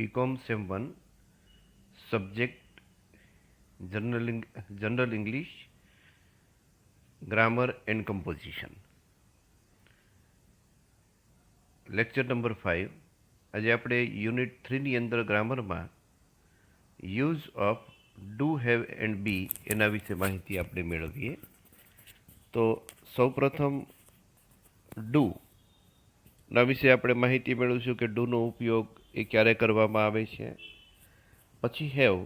BCom Sem 1, subject General English, Grammar and Composition. Lecture number 5. આજે આપણે unit 3ની અંદર ગ્રામરમાં use of do, have and be એના વિશે માહિતી આપણે મેળવીએ. તો સૌપ્રથમ ડુ ના વિશે આપણે માહિતી મેળવીશું કે ડુનો ઉપયોગ એ ક્યારે કરવામાં આવે છે. પછી હેવ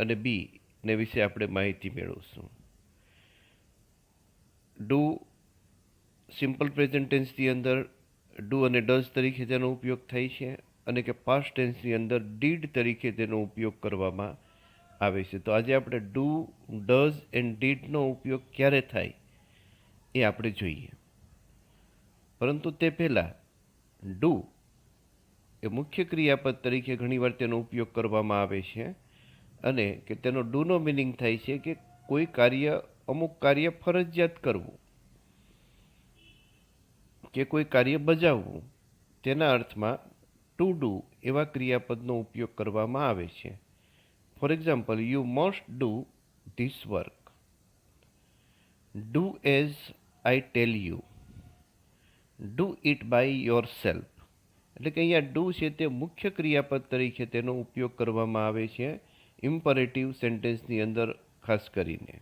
અને બી ને વિશે આપણે માહિતી મેળવીશું. ડુ સિમ્પલ પ્રેઝન્ટ ટેન્સની અંદર ડુ અને ડઝ તરીકે તેનો ઉપયોગ થાય છે અને કે પાસ્ટ ટેન્સની અંદર ડીડ તરીકે તેનો ઉપયોગ કરવામાં આવે છે. તો આજે આપણે ડુ, ડઝ એન્ડ ડીડનો ઉપયોગ ક્યારે થાય એ આપણે જોઈએ. પરંતુ તે પહેલાં ડુ એ મુખ્ય ક્રિયાપદ તરીકે ઘણીવાર તેનો ઉપયોગ કરવામાં આવે છે અને કે તેનો ડુનો મિનિંગ થાય છે કે કોઈ કાર્ય, અમુક કાર્ય ફરજિયાત કરવું કે કોઈ કાર્ય બજાવવું, તેના અર્થમાં ટુ ડુ એવા ક્રિયાપદનો ઉપયોગ કરવામાં આવે છે. For example, you must do this work. Do as I tell you. Do it by yourself. એટલે કે અહીંયા ડુ છે તે મુખ્ય ક્રિયાપદ તરીકે તેનો ઉપયોગ કરવામાં આવે છે ઇમ્પરેટિવ સેન્ટેન્સની અંદર ખાસ કરીને.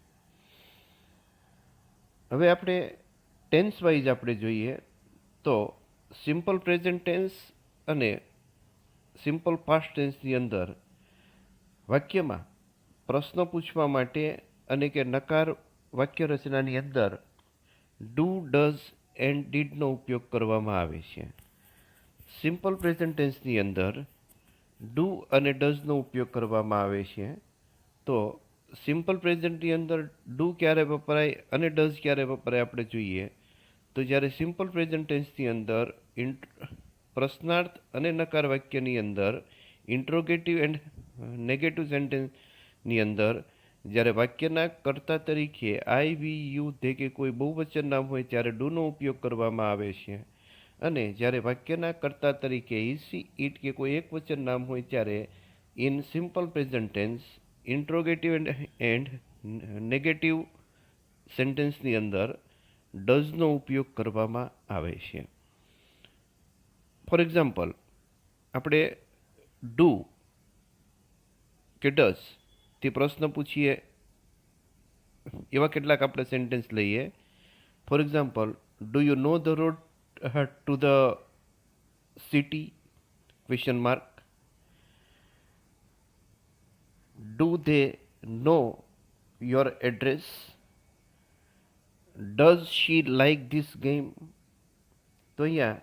હવે આપણે ટેન્સ વાઇઝ આપણે જોઈએ તો સિમ્પલ પ્રેઝન્ટ ટેન્સ અને સિમ્પલ પાસ્ટ ટેન્સની અંદર વાક્યમાં પ્રશ્ન પૂછવા માટે અને કે નકાર વાક્ય રચનાની અંદર ડુ, ડઝ એન્ડ ડીડનો ઉપયોગ કરવામાં આવે છે. સિમ્પલ પ્રેઝન્ટ ટેન્સની અંદર ડુ અને ડઝનો ઉપયોગ કરવામાં આવે છે. તો સિમ્પલ પ્રેઝન્ટની અંદર ડુ ક્યારે વપરાય અને ડઝ ક્યારે વપરાય આપણે જોઈએ તો જ્યારે સિમ્પલ પ્રેઝન્ટ ટેન્સની અંદર પ્રશ્નાર્થ અને નકાર વાક્યની અંદર ઇન્ટ્રોગેટિવ એન્ડ નેગેટિવ સેન્ટેન્સની અંદર જ્યારે વાક્યના કર્તા તરીકે આઈ, વી, યુ, ધે કે કોઈ બહુવચન નામ હોય ત્યારે ડુનો ઉપયોગ કરવામાં આવે છે અને જ્યારે વાક્યના કર્તા તરીકે હી, શી, ઇટ કે કોઈ એક વચન નામ હોય ત્યારે in simple present tense interrogative and negative સેન્ટેન્સની અંદર ડઝનો ઉપયોગ કરવામાં આવે છે. ફોર એક્ઝામ્પલ, આપણે ડુ કે ડઝ તે પ્રશ્ન પૂછીએ એવા કેટલાક આપણે સેન્ટેન્સ લઈએ. For example, do you know the road to the city? Question mark. Do they know your address? Does she like this game? તો અહીંયા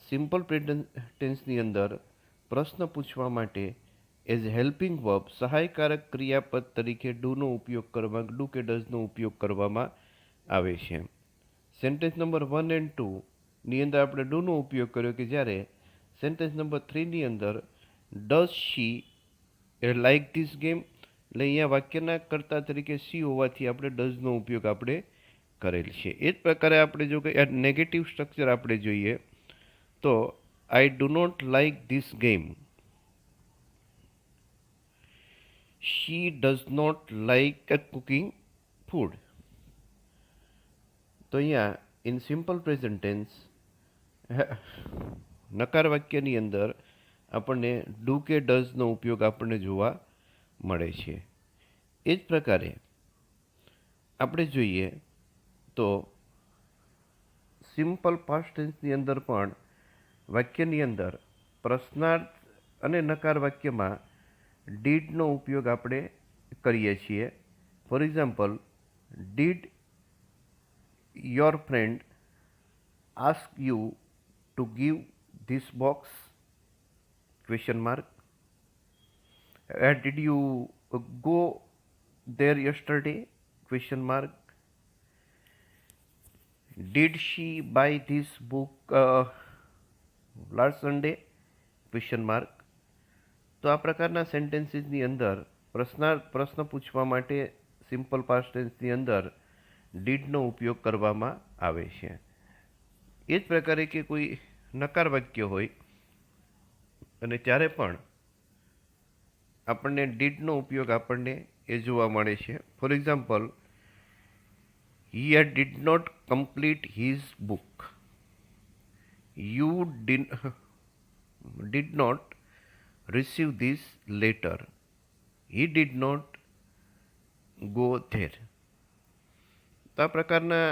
સિમ્પલ પ્રેઝન્ટ ટેન્સની અંદર પ્રશ્ન પૂછવા માટે એઝ હેલ્પિંગ વર્બ, સહાયકારક ક્રિયાપદ તરીકે ડુનો ઉપયોગ કરવા, ડુ કે ડઝનો ઉપયોગ કરવામાં આવે છે. સેન્ટેન્સ નંબર 1 એન્ડ 2ની અંદર આપણે ડુનો ઉપયોગ કર્યો કે જ્યારે સેન્ટેન્સ નંબર 3ની અંદર does she like this game, એટલે અહીંયા વાક્યના કર્તા તરીકે સી હોવાથી આપણે ડઝનો ઉપયોગ આપણે કરેલ છે. એ જ પ્રકારે આપણે જો કે નેગેટિવ સ્ટ્રક્ચર આપણે જોઈએ તો I do not like this game. She does not like cooking food. તો અહીંયા ઇન સિમ્પલ પ્રેઝન્ટ ટેન્સ નકાર વાક્યની અંદર આપણને ડુ કે ડઝનો ઉપયોગ આપણને જોવા મળે છે. એ જ પ્રકારે આપણે જોઈએ તો સિમ્પલ પાસ્ટ ટેન્સની અંદર પણ વાક્યની અંદર પ્રશ્નાર્થ અને નકાર વાક્યમાં ડીડનો ઉપયોગ આપણે કરીએ છીએ. For example, did your friend ask you to give this box? Question mark. Did you go there yesterday? Question mark. Did she buy this book last Sunday? Question mark. તો આ પ્રકારના સેન્ટેન્સીસની અંદર પ્રશ્ન પૂછવા માટે સિમ્પલ પાસ્ટ ટેન્સની અંદર ડીડનો ઉપયોગ કરવામાં આવે છે. એ જ પ્રકારે કે કોઈ નકાર વાક્ય હોય અને ત્યારે પણ આપણને ડીડનો ઉપયોગ આપણને એ જોવા મળે છે. For example, he did not complete his book. You did not receive this letter. He did not go there. તો આ પ્રકારના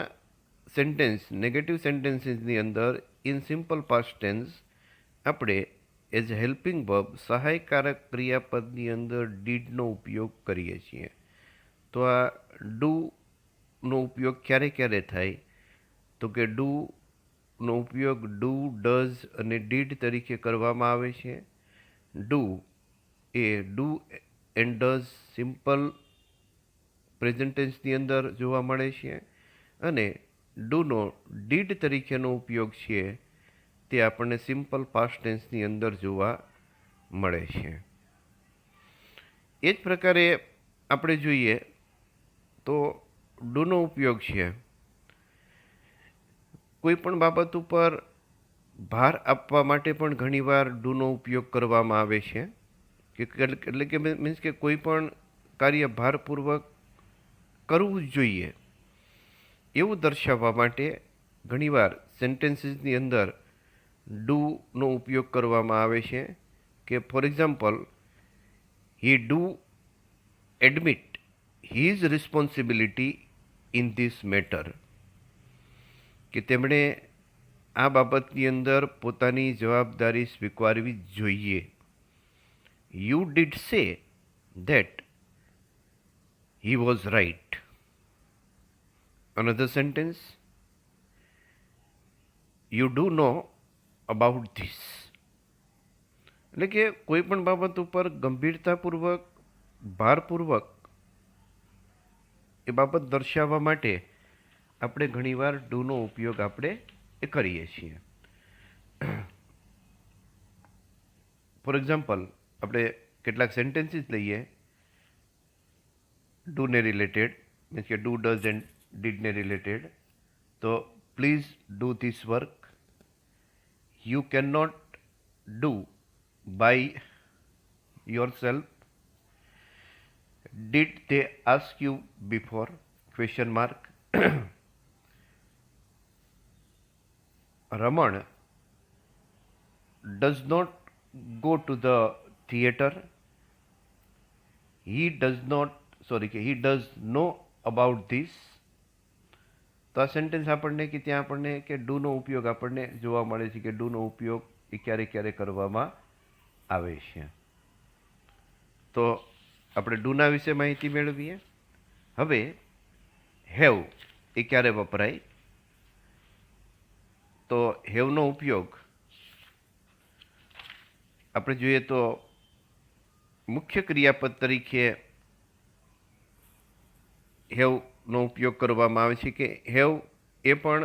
સેન્ટેન્સ, નેગેટિવ સેન્ટેન્સીસની અંદર ઇન સિમ્પલ પાસ્ટ ટેન્સ આપણે એઝ હેલ્પિંગ વર્બ, સહાયકારક ક્રિયાપદની અંદર ડીડનો ઉપયોગ કરીએ છીએ. તો આ ડુનો ઉપયોગ ક્યારે ક્યારે થાય? તો કે ડુનો ઉપયોગ ડુ, ડઝ અને ડીડ તરીકે કરવામાં આવે છે. ડુ એ do and does simple present ટેન્સની અંદર જોવા મળે છે, અને ડુનો ડીડ તરીકેનો ઉપયોગ છે તે આપણને સિમ્પલ પાસ્ટ ટેન્સની અંદર જોવા મળે છે. એ જ પ્રકારે આપણે જોઈએ તો ડુનો ઉપયોગ છે કોઈ પણ બાબત ઉપર ભાર આપવા માટે પણ ઘણીવાર ડુનો ઉપયોગ કરવામાં આવે છે. એટલે કે મીન્સ કે કોઈ પણ કાર્ય ભારપૂર્વક કરવું જ જોઈએ એવું દર્શાવવા માટે ઘણીવાર સેન્ટેન્સીસની અંદર ડુનો ઉપયોગ કરવામાં આવે છે. કે for example, he do admit his responsibility in this matter. કે તેમણે આ બાબતની અંદર પોતાની જવાબદારી સ્વીકારવી જોઈએ. You did say that he was right. Another sentence, you do know about this. એટલે કે કોઈ પણ બાબત ઉપર ગંભીરતાપૂર્વક, ભારપૂર્વક એ બાબત દર્શાવવા માટે આપણે ઘણીવાર ડુનો ઉપયોગ આપણે એ કરીએ છીએ. ફોર એક્ઝામ્પલ, આપણે કેટલાક સેન્ટેન્સીસ લઈએ ડુને રિલેટેડ, મીન્સ કે ડુ, ડઝ એન્ડ ડીડને રિલેટેડ. તો please do this work. You can not do by yourself. Did they ask you before? Question mark. Raman does not go to the theater. He does know about this. તો આ sentence આપણને કે ત્યાં આપણને કે ડુનો ઉપયોગ આપણને જોવા મળે છે કે ડુનો ઉપયોગ એ ક્યારે ક્યારે કરવામાં આવે છે. તો આપણે ડુના વિશે માહિતી મેળવીએ. હવે હેવ એ ક્યારે વપરાય? તો હેવનો ઉપયોગ આપણે જોઈએ તો મુખ્ય ક્રિયાપદ તરીકે હેવનો ઉપયોગ કરવામાં આવે છે. કે હેવ એ પણ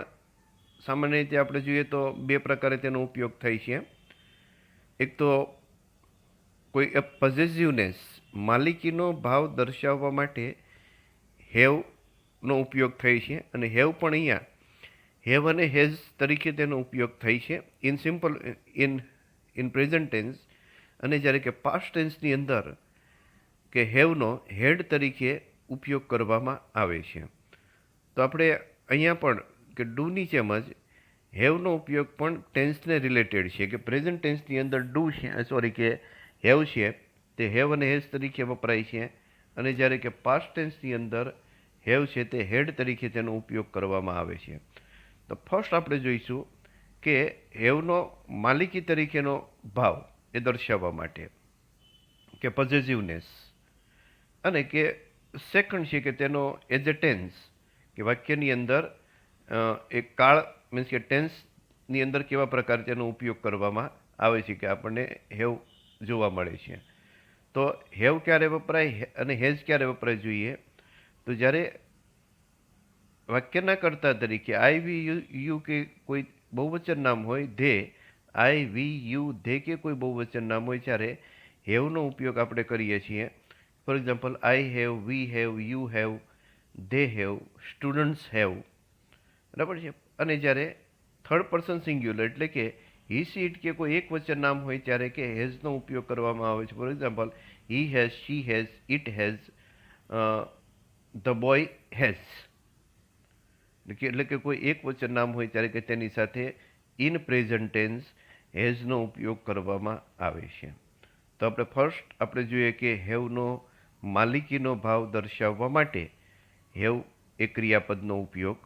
સામાન્ય રીતે આપણે જોઈએ તો બે પ્રકારે તેનો ઉપયોગ થાય છે. એક તો કોઈ પોઝેસિવનેસ, માલિકીનો ભાવ દર્શાવવા માટે હેવનો ઉપયોગ થાય છે, અને હેવ પણ અહીંયા હેવ અને હેઝ તરીકે તેનો ઉપયોગ થાય છે in simple in present tense. અને જ્યારે કે પાસ્ટ ટેન્સની અંદર કે હેવનો હેડ તરીકે ઉપયોગ કરવામાં આવે છે. તો આપણે અહીંયા પણ કે ડુની જેમ જ હેવનો ઉપયોગ પણ ટેન્સને રિલેટેડ છે. કે પ્રેઝન્ટ ટેન્સની અંદર કે હેવ છે તે હેવ અને હેઝ તરીકે વપરાય છે, અને જ્યારે કે પાસ્ટ ટેન્સની અંદર હેવ છે તે હેડ તરીકે તેનો ઉપયોગ કરવામાં આવે છે. તો ફર્સ્ટ આપણે જોઈશું કે હેવનો માલિકી તરીકેનો ભાવ એ દર્શાવવા માટે કે પોઝેસિવનેસ, અને કે સેકન્ડ છે કે તેનો એઝ એ ટેન્સ કે વાક્યની અંદર એક કાળ, મીન્સ કે ટેન્સની અંદર કેવા પ્રકારે તેનો ઉપયોગ કરવામાં આવે છે કે આપણને હેવ જોવા મળે છે. તો હેવ ક્યારે વપરાય અને હેઝ ક્યારે વપરાય જોઈએ? તો જ્યારે વાક્યના કર્તા તરીકે આઈ વી યુ કે કોઈ બહુવચન નામ હોય, they, I we you they કે કોઈ બહુવચન નામ હોય, ત્યારે હેવનો ઉપયોગ આપણે કરીએ છીએ. Four example, I have, we have, you have, they have, students have. બરાબર છે. અને જ્યારે થર્ડ પર્સન સિંગ્યુલર એટલે કે હી સી ઇટ કે કોઈ એક વચન નામ હોય ત્યારે કે હેઝનો ઉપયોગ કરવામાં આવે છે. For example, he has, she has, it has, the boy has. એટલે કે કોઈ એક વચન નામ હોય ત્યારે કે તેની સાથે ઇન પ્રેઝન્ટ ટેન્સ હેઝનો ઉપયોગ કરવામાં આવે છે. તો આપણે ફર્સ્ટ આપણે જોઈએ કે હેવનો માલિકીનો ભાવ દર્શાવવા માટે હેવ એ ક્રિયાપદનો ઉપયોગ.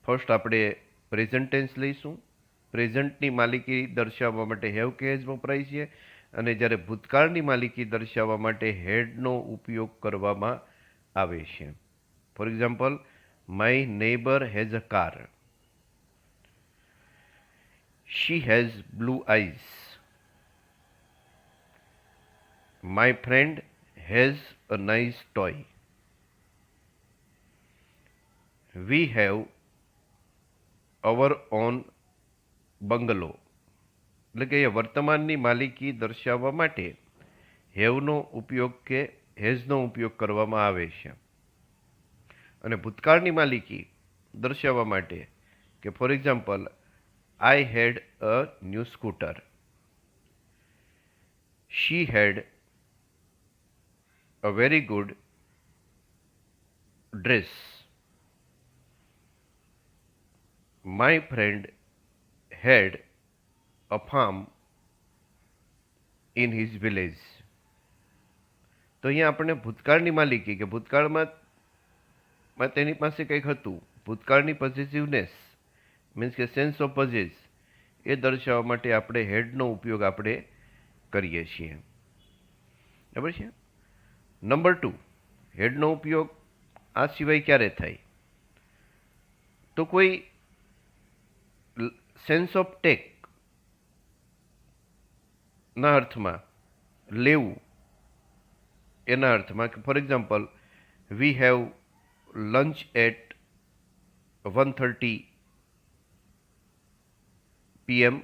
ફર્સ્ટ આપણે પ્રેઝન્ટ ટેન્સ લઈશું. પ્રેઝન્ટની માલિકી દર્શાવવા માટે હેવ કે હેઝ વપરાય છે, અને જ્યારે ભૂતકાળની માલિકી દર્શાવવા માટે હેડનો ઉપયોગ કરવામાં આવે છે. For example, my neighbour has a car, she has blue eyes, my friend has a nice toy, we have our own bungalow. એટલે કે એ વર્તમાનની માલિકી દર્શાવવા માટે હેવનો ઉપયોગ કે હેઝનો ઉપયોગ કરવામાં આવે છે. અને ભૂતકાળની માલિકી દર્શાવવા માટે કે for example, I had a new scooter, she had a very good dress, my friend had a farm in his village. તો અહીંયા આપણને ભૂતકાળની માલિકી કે ભૂતકાળમાં તેની પાસે કંઈક હતું, ભૂતકાળની પોઝિટિવનેસ મીન્સ કે સેન્સ ઓફ પોઝેસ એ દર્શાવવા માટે આપણે હેડનો ઉપયોગ આપણે કરીએ છીએ. બરાબર છે. નંબર 2, હેડનો ઉપયોગ આ સિવાય ક્યારે થાય? તો કોઈ સેન્સ ઓફ ટેક ના અર્થમાં, લેવું એના અર્થમાં કે for example, we have lunch at 1:30 PM,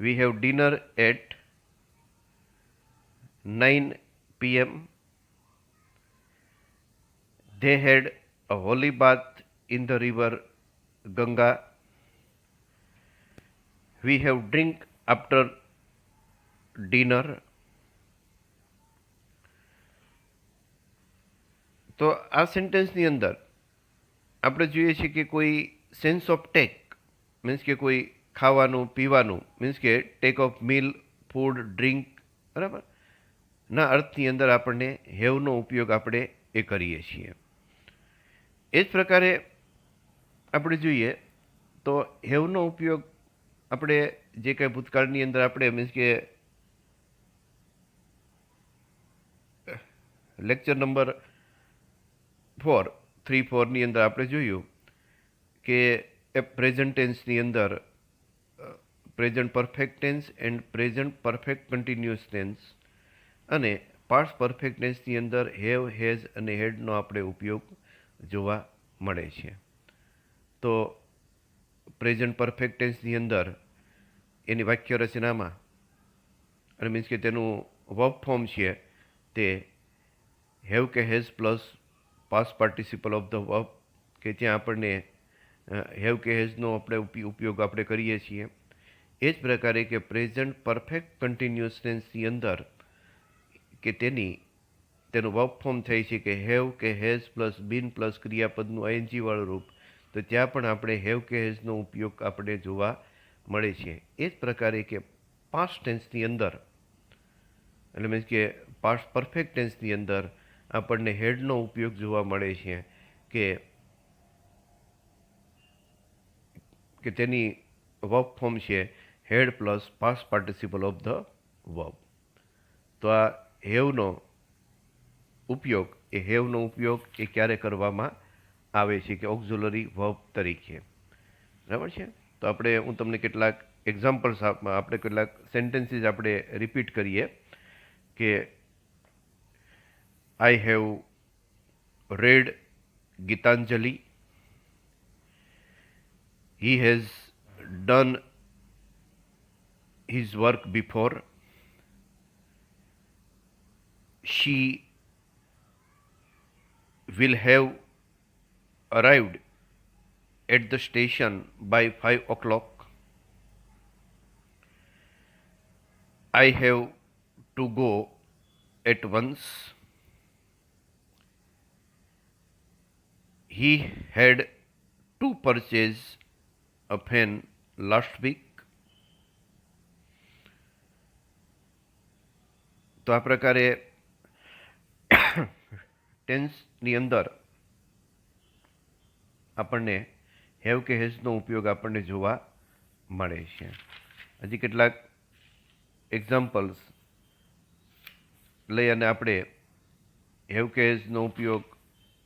we have dinner at 9 PM, they had a holy bath in the river Ganga, we have drink after dinner. તો આ સેન્ટેન્સની અંદર આપણે જોઈએ છીએ કે કોઈ સેન્સ ઓફ ટેક મીન્સ કે કોઈ ખાવાનું પીવાનું મીન્સ કે take of meal, food, drink, બરાબર ના અર્થની અંદર આપણને હેવનો ઉપયોગ આપણે એ કરીએ છીએ. એ જ પ્રકારે આપણે જોઈએ તો હેવનો ઉપયોગ આપણે જે કંઈ ભૂતકાળની અંદર આપણે મીન્સ કે લેક્ચર નંબર 3-4ની અંદર આપણે જોયું કે એ પ્રેઝન્ટ ટેન્સની અંદર present perfect tense and present perfect continuous tense અને પાસ્ટ પરફેક્ટ ટેન્સની અંદર હેવ, હેઝ અને હેડનો આપણે ઉપયોગ જોવા મળે છે. તો પ્રેઝન્ટ પરફેક્ટ ટેન્સની અંદર એની વાક્ય રચનામાં અને મીન્સ કે તેનું વર્બ ફોર્મ છે તે હેવ કે has plus past participle of the verb, કે ત્યાં આપણને હેવ કે હેઝનો આપણે ઉપયોગ આપણે કરીએ છીએ. એ જ પ્રકારે કે પ્રેઝન્ટ પરફેક્ટ કન્ટિન્યુઅસ ટેન્સની અંદર કે તેનું વર્બ ફોર્મ થાય છે કે હેવ કે હેઝ પ્લસ બીન પ્લસ ક્રિયાપદનું આઈએનજી વાળું રૂપ, તો ત્યાં પણ આપણે હેવ કે હેઝનો ઉપયોગ આપણે જોવા મળે છે. એ જ પ્રકારે કે પાસ્ટ ટેન્સની અંદર એટલે મીન્સ કે પાસ્ટ પરફેક્ટ ટેન્સની અંદર આપણને હેડનો ઉપયોગ જોવા મળે છે કે તેની વર્બ ફોર્મ છે had plus past participle of the verb. તો આ હેવનો ઉપયોગ એ ક્યારે કરવામાં આવે છે કે ઓક્ઝિલરી વર્બ તરીકે. બરાબર છે. તો હું તમને કેટલાક એક્ઝામ્પલ્સ આપણે કેટલાક સેન્ટેન્સીસ આપણે રિપીટ કરીએ કે I have read Gitanjali. He has done his work before. She will have arrived at the station by 5 o'clock. I have to go at once. He had to purchase a pen last week. તો આ પ્રકારે ટેન્સની અંદર આપણને have કે હેઝનો ઉપયોગ આપણને જોવા મળે છે. હજી કેટલાક એક્ઝામ્પલ્સ લઈ અને આપણે હેવ કે હેઝનો ઉપયોગ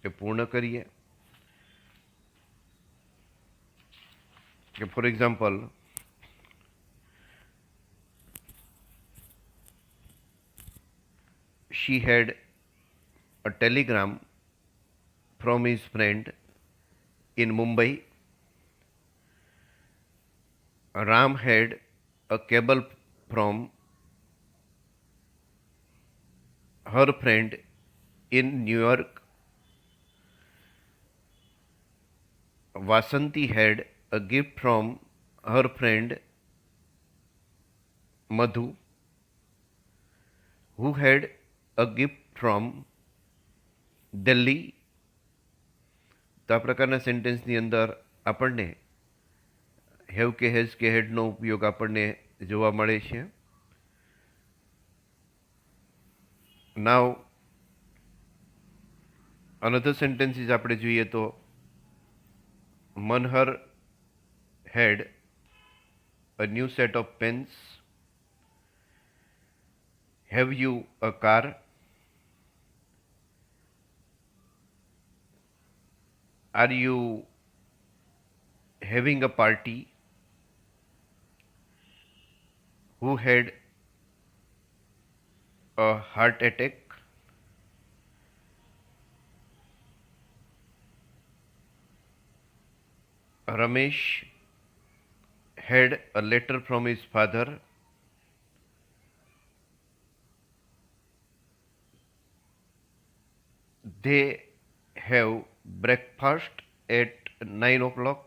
એ પૂર્ણ કરીએ. કે for example, she had a telegram from his friend in Mumbai. Ram had a cable from her friend in New York. Vasanti had a gift from her friend Madhu, who had a gift from Delhi. તો આ પ્રકારના સેન્ટેન્સની અંદર આપણને have કે has કે હેડનો ઉપયોગ આપણને જોવા મળે છે. નાવ અનધર સેન્ટેન્સીસ આપણે જોઈએ તો Manhar had a new set of pens. Have you a car? Are you having a party? Who had a heart attack? Ramesh had a letter from his father. They have breakfast at 9 o'clock.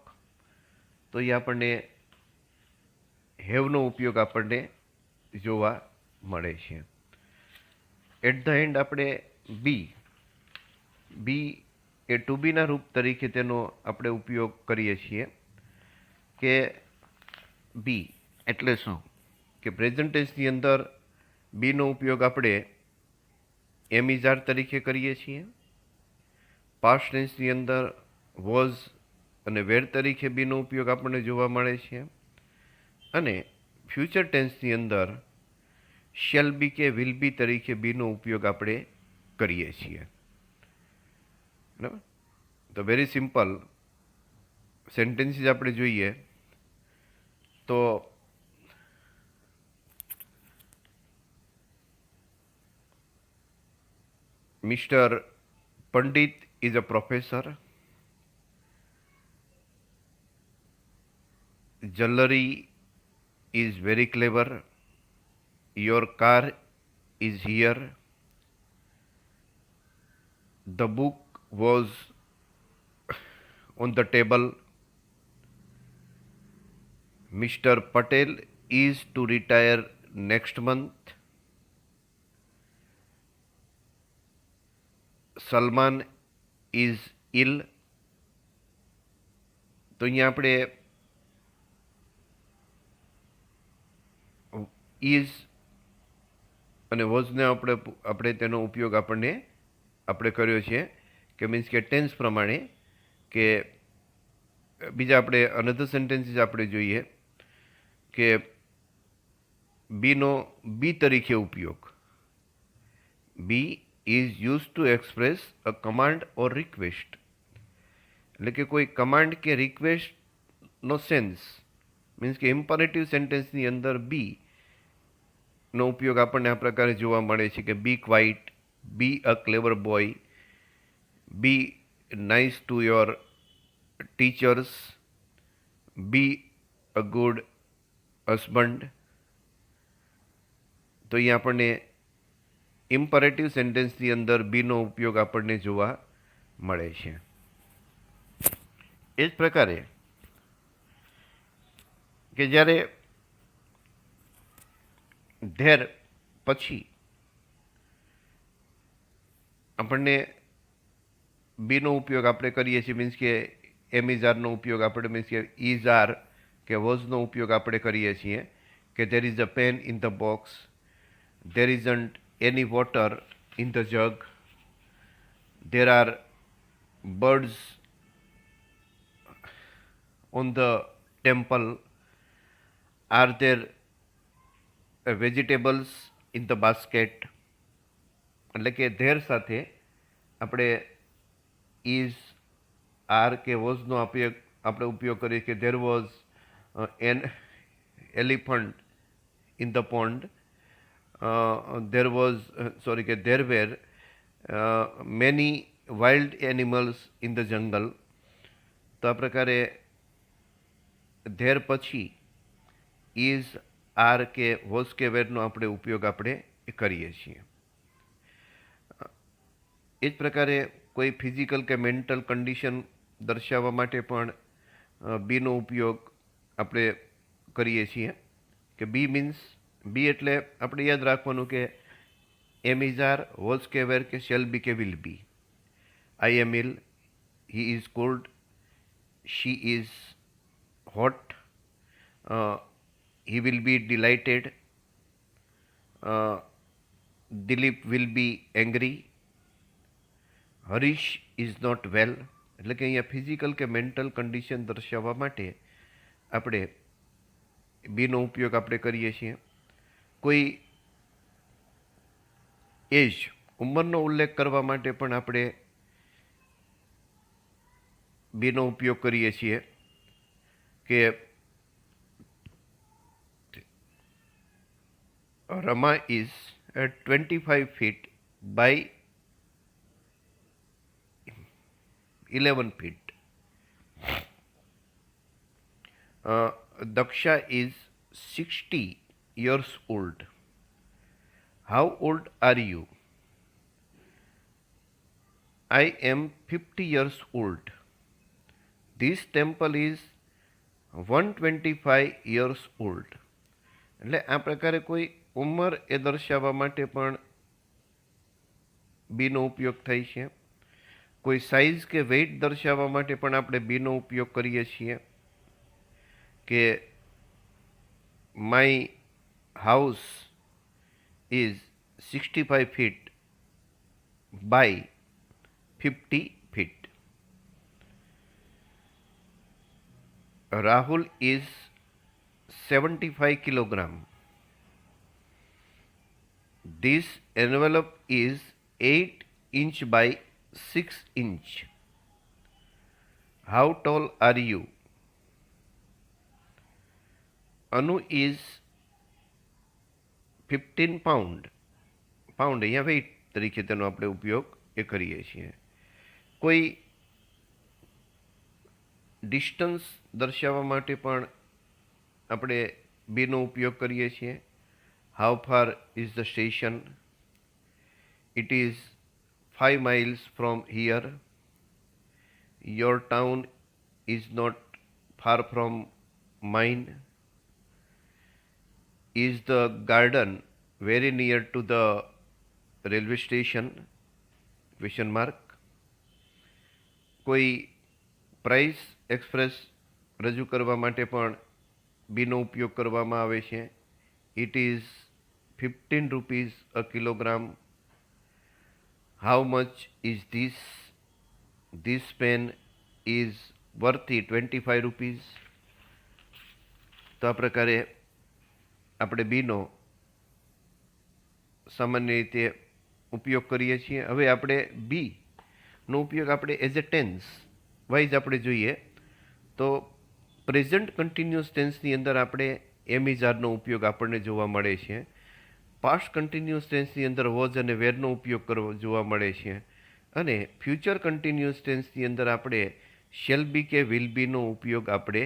તો એ આપણને હેવનો ઉપયોગ આપણને જોવા મળે છે. At the and આપણે બી એ two બીના રૂપ તરીકે તેનો આપણે ઉપયોગ કરીએ છીએ. કે બી એટલે શું? કે પ્રેઝન્ટ ટેન્સની અંદર બીનો ઉપયોગ આપણે એમ ઇઝ આર તરીકે કરીએ છીએ. પાસ્ટ ટેન્સની અંદર વોઝ અને વેર તરીકે બીનો ઉપયોગ આપણને જોવા મળે છે. અને ફ્યુચર ટેન્સની અંદર શેલ બી કે વિલ બી તરીકે બીનો ઉપયોગ આપણે કરીએ છીએ. બરાબર? તો વેરી સિમ્પલ સેન્ટેન્સીસ આપણે જોઈએ તો mister Pandit is a professor. Jewelry is very clever. Your car is here. The book was on the table. Mr. Patel is to retire next month. Salman is ill. તો અહીંયા આપણે is અને વોઝને આપણે તેનો ઉપયોગ આપણે કર્યો છે. કે મીન્સ કે ટેન્સ પ્રમાણે. કે બીજા આપણે અનધર સેન્ટેન્સીસ આપણે જોઈએ કે બીનો બી તરીકે ઉપયોગ. બી is used to express a command or request. એટલે કે કોઈ કમાન્ડ કે રિક્વેસ્ટનો સેન્સ મીન્સ કે ઇમ્પરેટિવ સેન્ટેન્સની અંદર બીનો ઉપયોગ આપણને આ પ્રકારે જોવા મળે છે. કે be quiet, be a clever boy, be nice to your teachers, be a good husband. તો અહીંયા આપણને ઇમ્પરેટિવ સેન્ટેન્સની અંદર બીનો ઉપયોગ આપણને જોવા મળે છે. એ જ પ્રકારે કે જ્યારે ધેર પછી આપણને બીનો ઉપયોગ આપણે કરીએ છીએ, મીન્સ કે એમ ઇઝ આરનો ઉપયોગ આપણે, મીન્સ કે ઇઝ આર કે વોઝનો ઉપયોગ આપણે કરીએ છીએ કે there is a pen in the box, there isn't any water in the jug, there are birds on the temple, are there vegetables in the basket. એટલે કે ધેર સાથે આપણે ઇઝ આર કે વોઝનો આપણે ઉપયોગ કરીએ કે there was an elephant in the pond, there was sorry કે there were many wild animals in the jungle. તો આ પ્રકારે ધેર પછી ઇઝ આર કે વોઝ કે વેરનો આપણે ઉપયોગ આપણે કરીએ છીએ. એ જ પ્રકારે કોઈ ફિઝિકલ કે મેન્ટલ કન્ડિશન દર્શાવવા માટે પણ બીનો ઉપયોગ આપણે કરીએ છીએ કે બી મીન્સ બી એટલે આપણે યાદ રાખવાનું કે એમ ઇઝ આર, વોઝ કે વેર કે શેલ બી કે will be. I am ill, he is cold, she is hot, he will be delighted, Dilip will be angry, Harish is not well. એટલે કે અહીંયા ફિઝિકલ કે મેન્ટલ કન્ડિશન દર્શાવવા માટે આપણે બીનો ઉપયોગ આપણે કરીએ છીએ. કોઈ એજ ઉંમરનો ઉલ્લેખ કરવા માટે પણ આપણે બીનો ઉપયોગ કરીએ છીએ કે Rama is 25 feet by 11 feet. Daksha is 60 years old. How old are you? I am 50 years old. This temple is 125 years old. એટલે આ પ્રકારે કોઈ ઉંમર એ દર્શાવવા માટે પણ બીનો ઉપયોગ થાય છે. કોઈ સાઇઝ કે વેઇટ દર્શાવવા માટે પણ આપણે બીનો ઉપયોગ કરીએ છીએ કે my house is 65 feet by 50 feet. Rahul is 75 kilogram. This envelope is 8 inch by 6 inch. How tall are you? Anu is 15 pound. Pound અહીંયા વેઇટ તરીકે તેનો આપણે ઉપયોગ એ કરીએ છીએ. કોઈ ડિસ્ટન્સ દર્શાવવા માટે પણ આપણે બીનો ઉપયોગ કરીએ છીએ. How far is the station? It is 5 miles from here. Your town is not far from mine. Is the garden very near to the railway station? Question mark. કોઈ પ્રાઇસ એક્સપ્રેસ રજૂ કરવા માટે પણ બીનો ઉપયોગ કરવામાં આવે છે. It is 15 rupees a kilogram. How much is this? This pen is worthy 25 rupees. તો આ પ્રકારે આપણે બીનો સામાન્ય રીતે ઉપયોગ કરીએ છીએ. હવે આપણે બીનો ઉપયોગ આપણે એઝ એ ટેન્સ વાઇઝ આપણે જોઈએ તો પ્રેઝન્ટ કન્ટિન્યુઅસ ટેન્સની અંદર આપણે એમ ઇઝ આરનો ઉપયોગ આપણને જોવા મળે છે. પાસ્ટ કન્ટિન્યુઅસ ટેન્સની અંદર વોઝ અને વેરનો ઉપયોગ કરવો જોવા મળે છે. અને ફ્યુચર કન્ટિન્યુઅસ ટેન્સની અંદર આપણે શેલ બી કે વિલ બીનો ઉપયોગ આપણે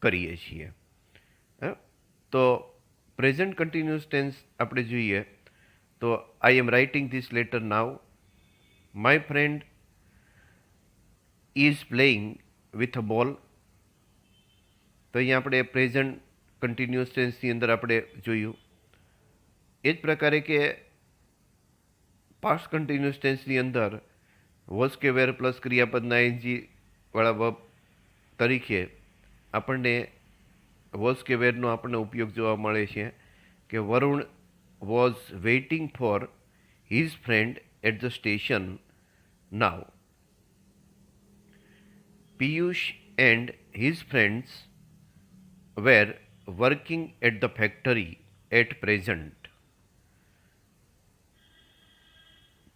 કરીએ છીએ. તો પ્રેઝન્ટ કન્ટિન્યુઅસ ટેન્સ આપણે જોઈએ તો I am writing this letter now. My friend is playing with a ball. તો અહીંયા આપણે પ્રેઝન્ટ કન્ટિન્યુઅસ ટેન્સની અંદર આપણે જોયું. એ જ પ્રકારે કે પાસ્ટ કન્ટિન્યુઅસ ટેન્સની અંદર વોઝ કે વેર પ્લસ ક્રિયાપદના આઈએનજી વાળા વર્બ તરીકે આપણને વોઝ કે વેરનો આપણને ઉપયોગ જોવા મળે છે કે Varun was waiting for his friend at the station now. Piyush and his friends were working at the factory at present.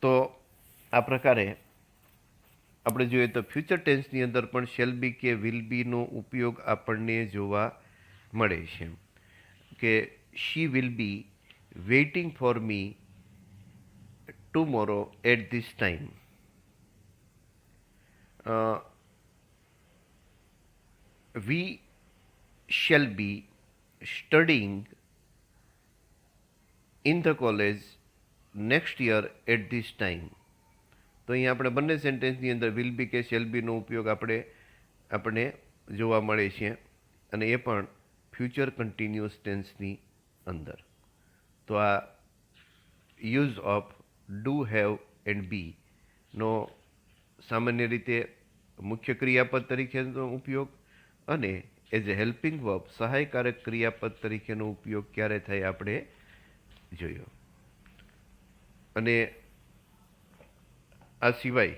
તો આ પ્રકારે આપણે જોઈએ તો ફ્યુચર ટેન્સની અંદર પણ શેલ બી કે વિલ બીનો ઉપયોગ આપણને જોવા મળે છે કે she will be waiting for me tomorrow at this time. We shall be studying in the college next year at this time. તો અહીંયા આપણે બંને સેન્ટેન્સની અંદર વિલ બી કે શેલ બીનો ઉપયોગ આપણને જોવા મળે છે અને એ પણ ફ્યુચર કન્ટિન્યુઅસ ટેન્સની અંદર. તો આ use of do have and be નો સામાન્ય રીતે મુખ્ય ક્રિયાપદ તરીકેનો ઉપયોગ અને એઝ એ હેલ્પિંગ વર્બ સહાયકારક ક્રિયાપદ તરીકેનો ઉપયોગ ક્યારે થાય આપણે જોયો. અને આ સિવાય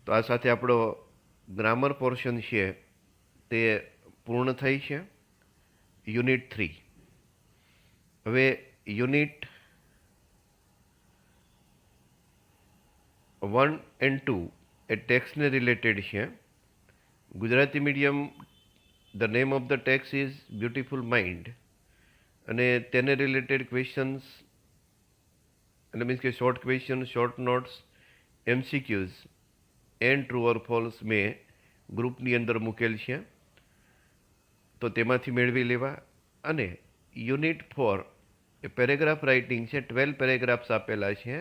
તો આ સાથે આપણો ગ્રામર પોર્શન છે તે પૂર્ણ થઈ છે. યુનિટ 3. હવે યુનિટ 1 એન્ડ 2 એ ટેક્સને રિલેટેડ છે. Gujarati medium the name of the tax is beautiful mind અને તેને રિલેટેડ ક્વેશ્ચન્સ એટલે મીન્સ કે short question, short notes, MCQs and true or false મેં ગ્રુપની અંદર મૂકેલ છે, તો તેમાંથી મેળવી લેવા. અને યુનિટ 4 એ પેરેગ્રાફ રાઇટિંગ છે, 12 પેરેગ્રાફ્સ આપેલા છે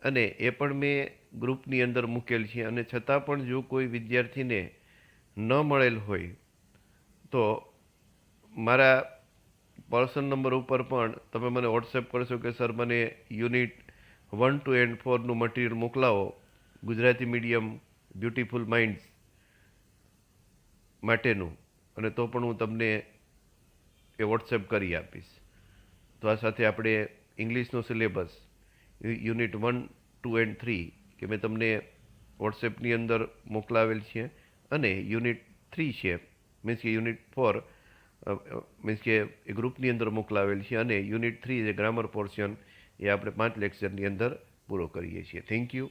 અને એ પણ મેં ગ્રુપની અંદર મૂકેલ છે. અને છતાં પણ જો કોઈ વિદ્યાર્થીને ન મળેલ હોય તો મારા પર્સનલ નંબર ઉપર પણ તમે મને વોટ્સએપ કરશો કે સર મને યુનિટ 1, 2 એન્ડ 4નું મટીરિયલ મોકલાવો ગુજરાતી મીડિયમ બ્યુટીફુલ માઇન્ડ્સ માટેનું, અને તો પણ હું તમને એ વોટ્સએપ કરી આપીશ. તો આ સાથે આપણે ઇંગ્લિશનો સિલેબસ યુનિટ 1, 2 એન્ડ 3 કે મેં તમને વોટ્સએપની અંદર મોકલાવેલ છે અને યુનિટ 3 છે મીન્સ કે યુનિટ 4 મીન્સ કે એ ગ્રુપની અંદર મોકલાવેલ છે અને યુનિટ 3 જે ગ્રામર પોર્શન એ આપણે 5 લેક્ચરની અંદર પૂરો કરીએ છીએ. Thank you.